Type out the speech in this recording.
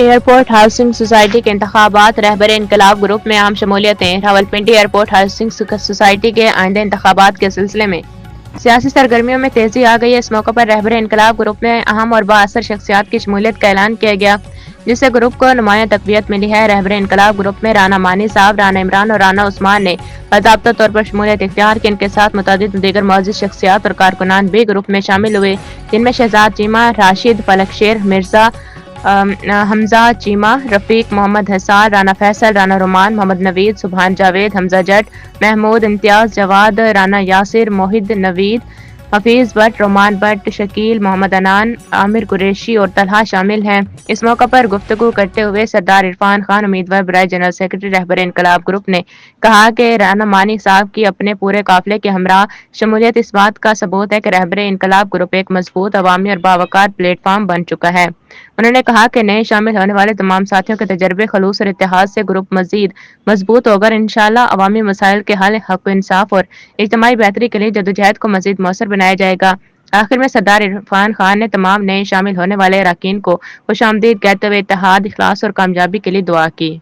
Airport housing society کے انتخابات رہبر انقلاب گروپ میں اہم شمولیتیں راولپنڈی ایئرپورٹ ہاؤسنگ سوسائٹی کے آئندہ انتخابات کے سلسلے میں سیاسی سرگرمیوں میں تیزی آ گئی ہے۔ اس موقع پر رہبر انقلاب گروپ میں اہم اور بااثر شخصیات کی شمولیت کا اعلان کیا گیا، جس سے گروپ کو نمایاں تقویت ملی ہے۔ رہبر انقلاب گروپ میں رانا مانی صاحب، رانا عمران اور رانا عثمان نے باضابطہ طور پر شمولیت اختیار کی۔ ان کے ساتھ متعدد دیگر معزز شخصیات اور کارکنان بھی گروپ میں شامل ہوئے، جن میں شہزاد چیمہ، راشد فلک شیر، مرزا حمزہ چیمہ، رفیق محمد حسان، رانا فیصل، رانا رومان، محمد نوید، سبحان جاوید، حمزہ جٹ، محمود امتیاز، جواد، رانا یاسر، موحد نوید، حفیظ بٹ، رومان بٹ، شکیل، محمد انان، عامر قریشی اور طلحہ شامل ہیں۔ اس موقع پر گفتگو کرتے ہوئے سردار عرفان خان، امیدوار برائے جنرل سیکرٹری رہبر انقلاب گروپ نے کہا کہ رانا مانی صاحب کی اپنے پورے قافلے کے ہمراہ شمولیت اس بات کا ثبوت ہے کہ رہبر انقلاب گروپ ایک مضبوط، عوامی اور باوقار پلیٹ فارم بن چکا ہے۔ انہوں نے کہا کہ نئے شامل ہونے والے تمام ساتھیوں کے تجربے، خلوص اور اتحاد سے گروپ مزید مضبوط ہوگا اور انشاءاللہ عوامی مسائل کے حل، حق و انصاف اور اجتماعی بہتری کے لیے جدوجہد کو مزید مؤثر بنایا جائے گا۔ آخر میں سردار عرفان خان نے تمام نئے شامل ہونے والے اراکین کو خوش آمدید کہتے ہوئے اتحاد، اخلاص اور کامیابی کے لیے دعا کی۔